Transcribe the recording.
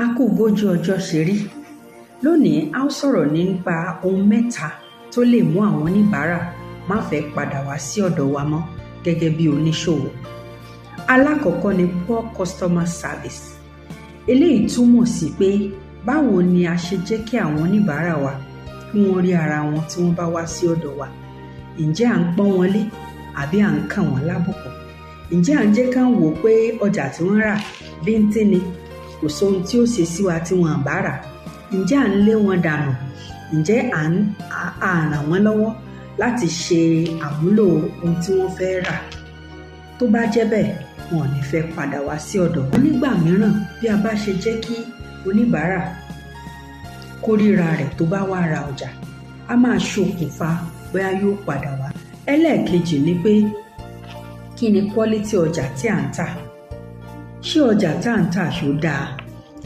A kú bójú ọjọ́ ṣe rí. Lónìí a ó sọ̀rọ̀ nípa ohun mẹ́ta tó lè mú àwọn oníbàárà má fẹ́ padà wá sí ọ̀dọ̀ wa mọ́ gẹ́gẹ́ bí oníṣòwò. Alákọ̀ọ́kọ́ ni poor customer service. Eléyìí túmọ̀ sí pé báwo ni a ṣe jẹ́ kí àwọn oníbàárà wa kí wọ́n rí ara wọn tí wọ́n bá wá sí ọ̀dọ̀ wa. Ǹjẹ́ à ń pọ́n wọn lé àbí à ń kàn wọ́n lábùkù? Ǹjẹ́ à ń jẹ́ ká ń wò pé ọjà tí wọ́n rà bíntín ni, kò sóhun tí ó ṣe sí wa tí wọ́n bá rà? Ǹjẹ́ à ń lé wọn dànù? Ǹjẹ́ à ràn wọ́n lọ́wọ́ láti ṣe àmúlò ohun tí wọ́n fẹ́ rà? Tó bá jẹ́ bẹ́ẹ̀, wọn ò ní fẹ́ padà wá sí ọ̀dọ̀ wa. Nígbà mìíràn, bí a bá ṣe jẹ́ kí oníbàárà kórìíra rẹ̀ tó bá wá ra ọjà, a máa ṣokùnfà bóyá yóò padà wá. Ẹlẹ́ẹ̀kejì ni pé kí ni quality ọjà tí à ń tà? Ṣé ọjà tá à ń tà ṣó dáa?